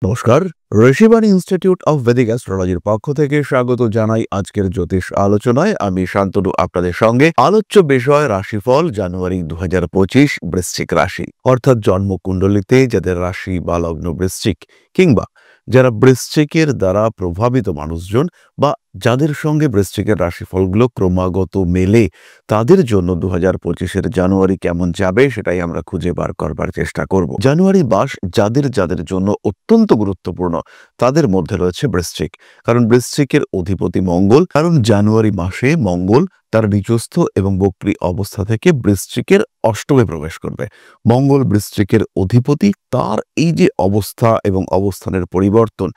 নমস্কার। Rishibani institute of Vedic অ্যাস্ট্রোলজির পক্ষ থেকে স্বাগত জানাই আজকের জ্যোতিষ আলোচনায়। আমি শান্তনু আপনাদের সঙ্গে। আলোচ্য বিষয় রাশিফল জানুয়ারি 2025 বৃশ্চিক রাশি, অর্থাৎ জন্মকুণ্ডলিতে যাদের রাশি বা লগ্ন বৃশ্চিক, কিংবা যারা বৃশ্চিকের দ্বারা প্রভাবিত মানুষজন বা যাদের সঙ্গে বৃশ্চিকের রাশিফলগুলো ক্রমাগত মেলে, তাদের জন্য 2025-এর জানুয়ারি কেমন যাবে সেটাই আমরা খুঁজে বার করবার চেষ্টা করব। জানুয়ারি মাস যাদের যাদের জন্য অত্যন্ত গুরুত্বপূর্ণ তাদের মধ্যে রয়েছে বৃশ্চিক, কারণ বৃশ্চিকের অধিপতি মঙ্গল। কারণ জানুয়ারি মাসে মঙ্গল তার নিচস্থ এবং বক্রী অবস্থা থেকে বৃশ্চিকের অষ্টমে প্রবেশ করবে। মঙ্গল বৃশ্চিকের অধিপতি, তার এই যে অবস্থা এবং অবস্থানের পরিবর্তন,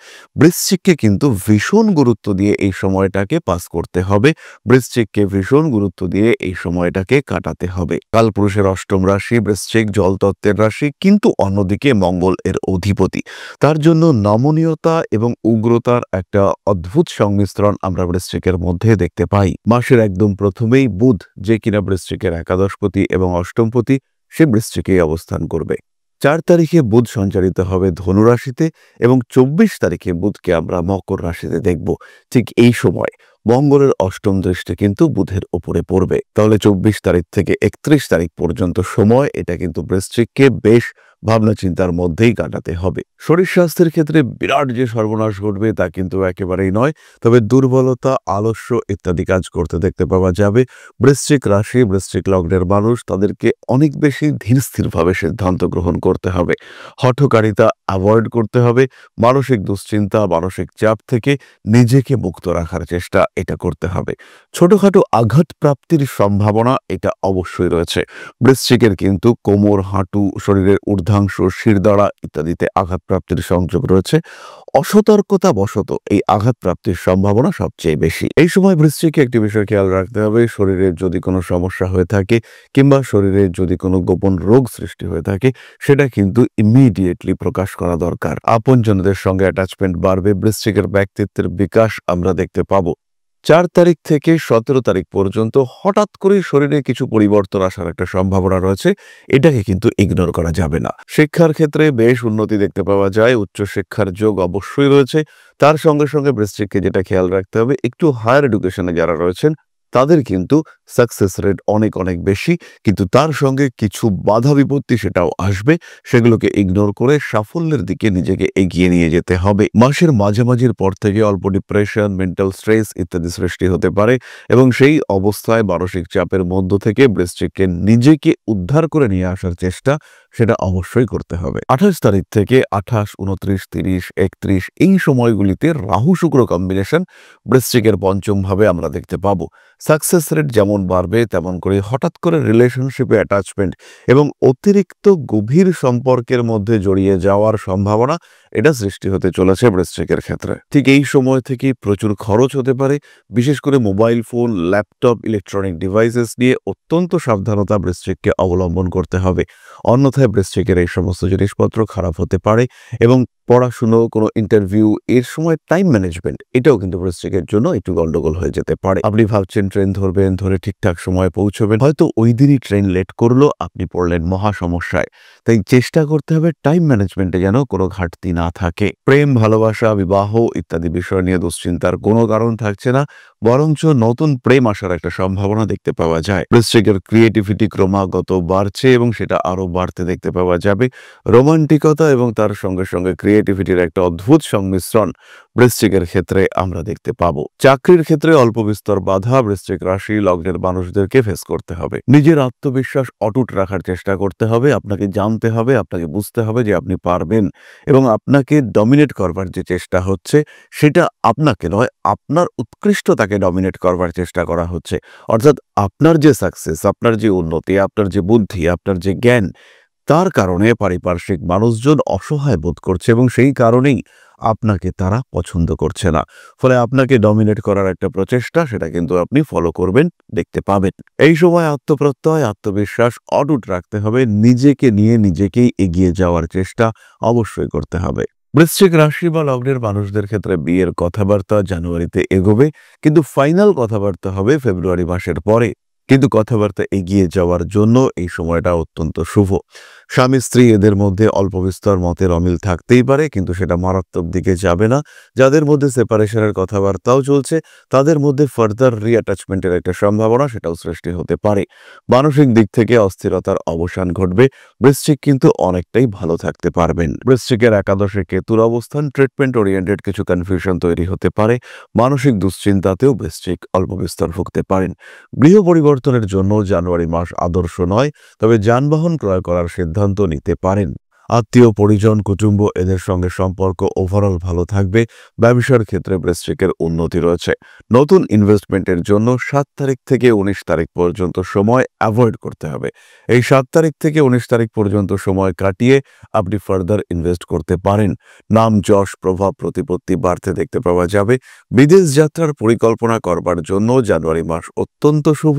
বৃশ্চিককে কিন্তু ভীষণ গুরুত্ব দিয়ে এই সময়টাকে পাস করতে হবে। বৃশ্চিককে ভীষণ গুরুত্ব দিয়ে এই সময়টাকে কাটাতে হবে। কালপুরুষের অষ্টম রাশি বৃশ্চিক, জলতত্ত্বের রাশি, কিন্তু অন্যদিকে মঙ্গল এর অধিপতি। তার জন্য নমনীয়তা এবং উগ্রতার একটা অদ্ভুত সংমিশ্রণ আমরা বৃশ্চিকের মধ্যে দেখতে পাই। মাসের একদম প্রথমেই বুধ, যে কিনা বৃশ্চিকের একাদশপতি এবং অষ্টমপতি, সে বৃশ্চিকেই অবস্থান করবে। 4 তারিখে বুধ সঞ্চারিত হবে ধনু রাশিতে এবং 24 তারিখে বুধকে আমরা মকর রাশিতে দেখব। ঠিক এই সময় মঙ্গলের অষ্টম দৃষ্টি কিন্তু বুধের ওপরে পড়বে। তাহলে 24 তারিখ থেকে 31 তারিখ পর্যন্ত সময়, এটা কিন্তু বৃশ্চিককে বেশ ভাবনা চিন্তার মধ্যেই কাটাতে হবে। শরীর স্বাস্থ্যের ক্ষেত্রে বিরাট যে সর্বনাশ ঘটবে তা কিন্তু একেবারেই নয়, তবে দুর্বলতা, আলস্য ইত্যাদি কাজ করতে দেখতে পাওয়া যাবে। বৃশ্চিক রাশি, বৃশ্চিক লগ্নের মানুষ, তাদেরকে অনেক বেশি ধীর স্থিরভাবে সিদ্ধান্ত গ্রহণ করতে হবে। হঠকারিতা অ্যাভয়েড করতে হবে। মানসিক দুশ্চিন্তা, মানসিক চাপ থেকে নিজেকে মুক্ত রাখার চেষ্টা এটা করতে হবে। ছোটখাটো আঘাত প্রাপ্তির সম্ভাবনা এটা অবশ্যই রয়েছে। বৃশ্চিকের কিন্তু কোমর, হাঁটু, শরীরের ঊর্ধ্বাংশ, শিরদাঁড়া ইত্যাদিতে আঘাত প্রাপ্তির সংযোগ রয়েছে। অসতর্কতা বশত এই আঘাত প্রাপ্তির সম্ভাবনা সবচেয়ে বেশি। এই সময় বৃশ্চিকে একটি বিষয় খেয়াল রাখতে হবে, শরীরের যদি কোনো সমস্যা হয়ে থাকে কিংবা শরীরে যদি কোনো গোপন রোগ সৃষ্টি হয়ে থাকে, সেটা কিন্তু ইমিডিয়েটলি প্রকাশ করা দরকার। আপনজনদের সঙ্গে অ্যাটাচমেন্ট বাড়বে, বৃশ্চিকের ব্যক্তিত্বের বিকাশ আমরা দেখতে পাবো। 4 তারিখ থেকে 17 তারিখ পর্যন্ত হঠাৎ করে শরীরে কিছু পরিবর্তন আসার একটা সম্ভাবনা রয়েছে, এটাকে কিন্তু ইগনোর করা যাবে না। শিক্ষার ক্ষেত্রে বেশ উন্নতি দেখতে পাওয়া যায়, উচ্চশিক্ষার যোগ অবশ্যই রয়েছে। তার সঙ্গে সঙ্গে বৃশ্চিককে যেটা খেয়াল রাখতে হবে, একটু হায়ার এডুকেশনে যারা রয়েছেন তাদের কিন্তু সাকসেস রেট অনেক অনেক বেশি, কিন্তু তার সঙ্গে কিছু বাধা বিপত্তি সেটাও আসবে। সেগুলোকে ইগনোর করে সাফল্যের দিকে নিজেকে এগিয়ে নিয়ে যেতে হবে। মাসের মাঝামাঝির পর থেকে অল্প ডিপ্রেশন, মেন্টাল স্ট্রেস ইত্যাদি সৃষ্টি হতে পারে এবং সেই অবস্থায় মানসিক চাপের মধ্য থেকে বৃশ্চিককে নিজেকে উদ্ধার করে নিয়ে আসার চেষ্টা সেটা অবশ্যই করতে হবে। 28 তারিখ থেকে 28, 29, 30, 31 এই সময়গুলিতে রাহু শুক্র কম্বিনেশন বৃশ্চিকের পঞ্চম ভাবে আমরা দেখতে পাবো। সাকসেস রেট যেমন বাড়বে, তেমন করে হঠাৎ করে রিলেশনশিপে অ্যাটাচমেন্ট এবং অতিরিক্ত গভীর সম্পর্কের মধ্যে জড়িয়ে যাওয়ার সম্ভাবনা এটা সৃষ্টি হতে চলেছে বৃশ্চিকের ক্ষেত্রে। ঠিক এই সময় থেকে প্রচুর খরচ হতে পারে, বিশেষ করে mobile phone, laptop, electronic devices নিয়ে অত্যন্ত সাবধানতা বৃশ্চিককে অবলম্বন করতে হবে। অন্যথায় বৃশ্চিকের এই সমস্ত জিনিসপত্র খারাপ হতে পারে এবং পড়াশুনো, কোনো ইন্টারভিউ, এর সময় টাইম ম্যানেজমেন্ট এটাও কিন্তু বৃশ্চিকের জন্য একটু গন্ডগোল হয়ে যেতে পারে। আপনি ভাবছেন ট্রেন ধরবেন, ধরে ঠিকঠাক সময়ে পৌঁছবেন, হয়তো ওই দিনই ট্রেন লেট করলো, আপনি পড়লেন মহা সমস্যায়। তাই চেষ্টা করতে হবে টাইম ম্যানেজমেন্টে যেন কোনো ঘাটতি না থাকে। প্রেম, ভালোবাসা, বিবাহ ইত্যাদি বিষয় নিয়ে দুশ্চিন্তার কোনো কারণ থাকছে না, বরঞ্চ নতুন প্রেম আসার একটা সম্ভাবনা দেখতে পাওয়া যায়। বৃশ্চিকের ক্রিয়েটিভিটি ক্রমাগত বাড়ছে এবং সেটা আরো বাড়তে দেখতে পাওয়া যাবে। রোমান্টিকতা এবং তার সঙ্গে সঙ্গে ক্রিয়েটিভিটির একটা অদ্ভুত সংমিশ্রণ বৃশ্চিকের ক্ষেত্রে আমরা দেখতে পাবো। চাকরির ক্ষেত্রে অল্প বিস্তর বাধা বৃশ্চিক রাশি লগ্নের মানুষদেরকে ফেস করতে হবে। নিজের আত্মবিশ্বাস অটুট রাখার চেষ্টা করতে হবে। আপনাকে জানতে হবে, আপনাকে বুঝতে হবে যে আপনি পারবেন এবং আপনাকে ডমিনেট করবার যে চেষ্টা হচ্ছে সেটা আপনাকে নয়, আপনার উৎকৃষ্টতাকে ডমিনেট করবার চেষ্টা করা হচ্ছে। অর্থাৎ আপনার যে সাকসেস, আপনার যে উন্নতি, আপনার যে বুদ্ধি, আপনার যে জ্ঞান, তার কারণে পারিপার্শ্বিক মানুষজন অসহায় বোধ করছে এবং সেই কারণেই আপনাকে তারা পছন্দ করছে না। ফলে আপনাকে ডমিনেট করার একটা প্রচেষ্টা সেটা কিন্তু আপনি ফলো করবেন, দেখতে পাবেন। এই সময় আত্মপ্রত্যয়, আত্মবিশ্বাস অটুট রাখতে হবে। নিজেকে নিয়ে নিজেকেই এগিয়ে যাওয়ার চেষ্টা অবশ্যই করতে হবে। বৃশ্চিক রাশি বা লগ্নের মানুষদের ক্ষেত্রে বিয়ের কথাবার্তা জানুয়ারিতে এগোবে, কিন্তু ফাইনাল কথাবার্তা হবে ফেব্রুয়ারি মাসের পরে। কিন্তু কথাবার্তা এগিয়ে যাওয়ার জন্য এই সময়টা অত্যন্ত শুভ। স্বামী স্ত্রী এদের মধ্যে অল্প বিস্তর মতের অমিল থাকতেই পারে, কিন্তু সেটা মারাত্মক দিকে যাবে না। যাদের মধ্যে সেপারেশনের কথাবার্তাও চলছে তাদের মধ্যে ফার্দার রিঅ্যাটাচমেন্টের একটা সম্ভাবনা সেটাও সৃষ্টি হতে পারে। মানসিক দিক থেকে অস্থিরতার অবসান ঘটবে। বৃশ্চিক কিন্তু অনেকটাই ভালো থাকতে পারবেন। বৃশ্চিকের একাদশে কেতুর অবস্থান ট্রিটমেন্ট ওরিয়েন্টেড কিছু কনফিউশন তৈরি হতে পারে। মানসিক দুশ্চিন্তাতেও বৃশ্চিক অল্প বিস্তর ভুগতে পারেন। গৃহ পরিবর্তনের জন্য জানুয়ারি মাস আদর্শ নয়, তবে যানবাহন ক্রয় করার সিদ্ধান্ত নিতে পারেন। আত্মীয় পরিজন কুটুম্ব এদের সঙ্গে সম্পর্ক ওভারঅল ভালো থাকবে। ব্যবসার ক্ষেত্রে বৃশ্চিকের উন্নতি রয়েছে। নতুন ইনভেস্টমেন্টের জন্য 7 তারিখ থেকে 19 তারিখ পর্যন্ত সময় অ্যাভয়েড করতে হবে। এই 7 তারিখ থেকে 19 তারিখ পর্যন্ত সময় কাটিয়ে আপনি ফার্দার ইনভেস্ট করতে পারেন। নাম যশ প্রভাব প্রতিপত্তি বাড়তে দেখতে পাওয়া যাবে। বিদেশ যাত্রার পরিকল্পনা করবার জন্য জানুয়ারি মাস অত্যন্ত শুভ।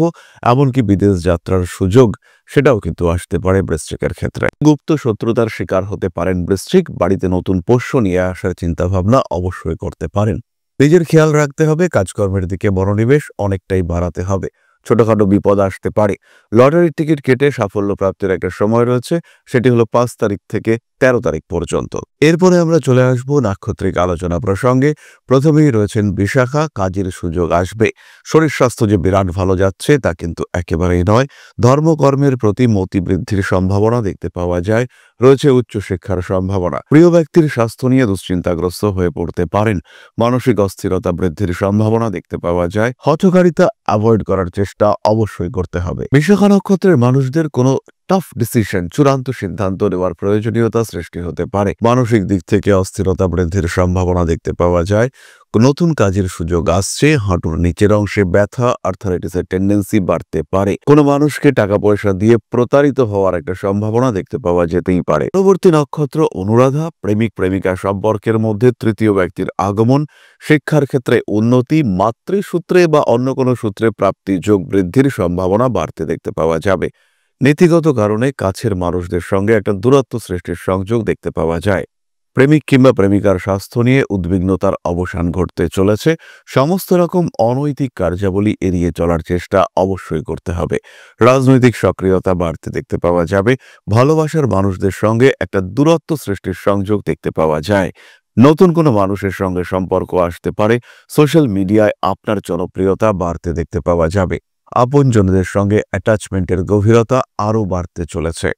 এমনকি বিদেশ যাত্রার সুযোগ সেটাও কিন্তু আসতে পারে বৃশ্চিকের ক্ষেত্রে। গুপ্ত শত্রুতার শিকার হতে পারেন বৃশ্চিক। বাড়িতে নতুন পোষ্য নিয়ে আসার চিন্তাভাবনা অবশ্যই করতে পারেন। নিজের খেয়াল রাখতে হবে। কাজকর্মের দিকে মনোনিবেশ অনেকটাই বাড়াতে হবে। ছোটখাটো বিপদ আসতে পারে। লটারির টিকিট কেটে সাফল্য প্রাপ্তির একটা সময় রয়েছে, সেটি হলো 5 তারিখ থেকে 13 তারিখ পর্যন্ত। এরপরে আমরা চলে আসব নাক্ষত্রিক আলোচনা প্রসঙ্গে। প্রথমেই রয়েছেন বিশাখা। কাজের সুযোগ আসবে। শরীর স্বাস্থ্য যে বিরাট ভালো যাচ্ছে তা কিন্তু একেবারেই নয়। ধর্মকর্মের প্রতি মতি বৃদ্ধির সম্ভাবনা দেখতে পাওয়া যায়। রয়েছে উচ্চশিক্ষার সম্ভাবনা। প্রিয় ব্যক্তির স্বাস্থ্য নিয়ে দুশ্চিন্তাগ্রস্ত হয়ে পড়তে পারেন। মানসিক অস্থিরতা বৃদ্ধির সম্ভাবনা দেখতে পাওয়া যায়। হঠকারিতা অ্যাভয়েড করার চেষ্টা অবশ্যই করতে হবে। বিশাখা নক্ষত্রের মানুষদের কোনো টাফ ডিসিশন, চূড়ান্ত সিদ্ধান্ত নেওয়ার প্রয়োজনীয়তা সৃষ্টি হতে পারে। মানসিক দিক থেকে অস্থিরতা বৃদ্ধির সম্ভাবনা দেখতে পাওয়া যায়। নতুন কাজের সুযোগ আসছে। হাঁটুর নিচের অংশে ব্যথা, আর্থারাইটিসের টেন্ডেন্সি বাড়তে পারে। কোনো মানুষকে টাকা পয়সা দিয়ে প্রতারিত হওয়ার একটা সম্ভাবনা দেখতে পাওয়া যেতেই পারে। পরবর্তী নক্ষত্র অনুরাধা। প্রেমিক প্রেমিকা সম্পর্কের মধ্যে তৃতীয় ব্যক্তির আগমন। শিক্ষার ক্ষেত্রে উন্নতি। মাতৃসূত্রে বা অন্য কোনো সূত্রে প্রাপ্তি যোগ বৃদ্ধির সম্ভাবনা বাড়তে দেখতে পাওয়া যাবে। নীতিগত কারণে কাছের মানুষদের সঙ্গে একটা দূরত্ব সৃষ্টির সংযোগ দেখতে পাওয়া যায়। প্রেমিক কিংবা প্রেমিকার স্বাস্থ্য নিয়ে উদ্বিগ্নতার অবসান ঘটতে চলেছে। সমস্ত রকম অনৈতিক কার্যাবলী এড়িয়ে চলার চেষ্টা অবশ্যই করতে হবে। রাজনৈতিক সক্রিয়তা বাড়তে দেখতে পাওয়া যাবে। ভালোবাসার মানুষদের সঙ্গে একটা দূরত্ব সৃষ্টির সংযোগ দেখতে পাওয়া যায়। নতুন কোনো মানুষের সঙ্গে সম্পর্ক আসতে পারে। সোশ্যাল মিডিয়ায় আপনার জনপ্রিয়তা বাড়তে দেখতে পাওয়া যাবে। আপনজনদের সঙ্গে অ্যাটাচমেন্টের গভীরতা আরও বাড়তে চলেছে।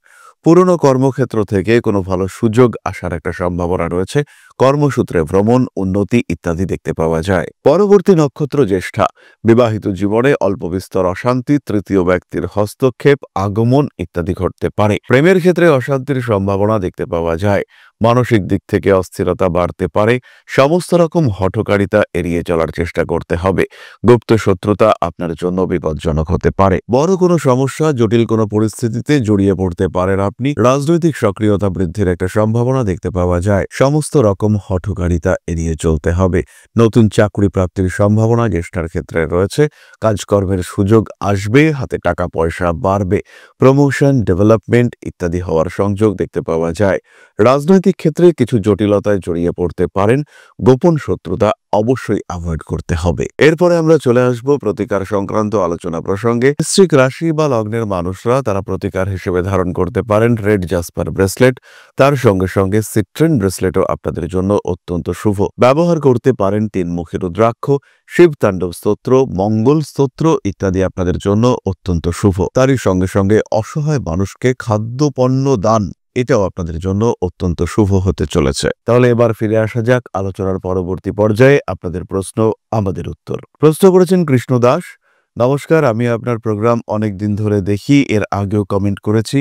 পুরনো কর্মক্ষেত্র থেকে কোনো ভালো সুযোগ আসার একটা সম্ভাবনা রয়েছে। কর্মসূত্রে ভ্রমণ, উন্নতি ইত্যাদি দেখতে পাওয়া যায়। পরবর্তী নক্ষত্র জ্যেষ্ঠা। বিবাহিত জীবনে অল্প বিস্তর অশান্তি, তৃতীয় ব্যক্তির হস্তক্ষেপ, আগমন ইত্যাদি ঘটতে পারে। প্রেমের ক্ষেত্রে অশান্তির সম্ভাবনা দেখতে পাওয়া যায়। মানসিক দিক থেকে অস্থিরতা বাড়তে পারে। সমস্ত রকম হঠকারিতা এড়িয়ে চলার চেষ্টা করতে হবে। গুপ্ত শত্রুতা আপনার জন্য বিপজ্জনক হতে পারে। বড় কোনো সমস্যা, জটিল কোনো পরিস্থিতিতে জড়িয়ে পড়তে পারেন আপনি। রাজনৈতিক সক্রিয়তা বৃদ্ধির একটা সম্ভাবনা দেখতে পাওয়া যায়। সমস্ত রকম হঠকারিতা এড়িয়ে চলতে হবে। নতুন চাকরি প্রাপ্তির সম্ভাবনা জ্যেষ্ঠার ক্ষেত্রে রয়েছে। কাজকর্মের সুযোগ আসবে। হাতে টাকা পয়সা বাড়বে। প্রমোশন, ডেভেলপমেন্ট ইত্যাদি হওয়ার সংযোগ দেখতে পাওয়া যায়। রাজনৈতিক ক্ষেত্রে কিছু জটিলতায় জড়িয়ে পড়তে পারেন। গোপন শত্রুতা অবশ্যই অ্যাভয়েড করতে হবে। এরপরে আমরা চলে আসব প্রতিকার সংক্রান্ত আলোচনা প্রসঙ্গে। বৃশ্চিক রাশি বা লগ্নের মানুষরা তারা প্রতিকার হিসেবে ধারণ করতে পারেন রেড জাসপার ব্রেসলেট। তার সঙ্গে সঙ্গে সিট্রিন ব্রেসলেটও আপনাদের জন্য অত্যন্ত শুভ। ব্যবহার করতে পারেন 3-মুখী রুদ্রাক্ষ, শিব তাণ্ডব স্তোত্র, মঙ্গল স্তোত্র ইত্যাদি আপনাদের জন্য অত্যন্ত শুভ। তারই সঙ্গে সঙ্গে অসহায় মানুষকে খাদ্যপণ্য দান, এটাও আপনাদের জন্য অত্যন্ত শুভ হতে চলেছে। তাহলে এবার ফিরে আসা যাক আলোচনার পরবর্তী পর্যায়ে। আপনাদের প্রশ্ন, আমাদের উত্তর। প্রশ্ন করেছেন কৃষ্ণ দাস। নমস্কার, আমি আপনার প্রোগ্রাম অনেক দিন ধরে দেখি, এর আগেও কমেন্ট করেছি,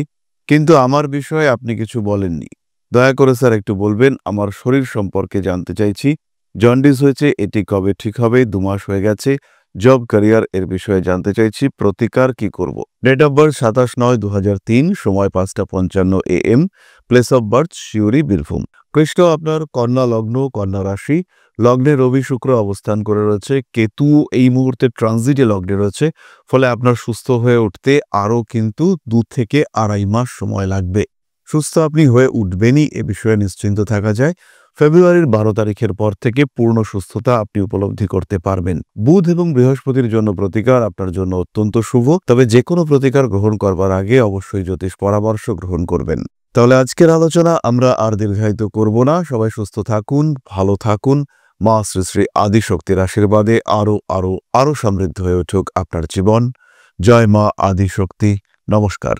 কিন্তু আমার বিষয়ে আপনি কিছু বলেননি। দয়া করে স্যার একটু বলবেন। আমার শরীর সম্পর্কে জানতে চাইছি। জন্ডিস হয়েছে, এটি কবে ঠিক হবে? 2 মাস হয়ে গেছে। জব, ক্যারিয়ার এর বিষয়ে জানতে চাইছি। প্রতিকার কি করব? ডেট অফ বার্থ 27/9/2003, সময় 5:55 AM, প্লেস অফ বার্থ শিউরি, বীরভূম। কৃষ্ণ আপনার কন্যা লগ্ন, কন্যা রাশি। লগ্নে রবি শুক্র অবস্থান করে রয়েছে। কেতু এই মুহূর্তে ট্রানজিটে লগ্নে রয়েছে। ফলে আপনার সুস্থ হয়ে উঠতে আরও কিন্তু 2 থেকে 2.5 মাস সময় লাগবে। সুস্থ আপনি হয়ে উঠবেনই, এ বিষয়ে নিশ্চিন্ত থাকা যায়। ফেব্রুয়ারির 12 তারিখের পর থেকে পূর্ণ সুস্থতা আপনি উপলব্ধি করতে পারবেন। বুধ এবং বৃহস্পতির জন্য প্রতিকার আপনার জন্য অত্যন্ত শুভ, তবে যে কোনো প্রতিকার গ্রহণ করবার আগে অবশ্যই জ্যোতিষ পরামর্শ গ্রহণ করবেন। তাহলে আজকের আলোচনা আমরা আর দীর্ঘায়িত করব না। সবাই সুস্থ থাকুন, ভালো থাকুন। মা শ্রী শ্রী আদিশক্তির আশীর্বাদে আরো সমৃদ্ধ হয়ে উঠুক আপনার জীবন। জয় মা আদিশক্তি। নমস্কার।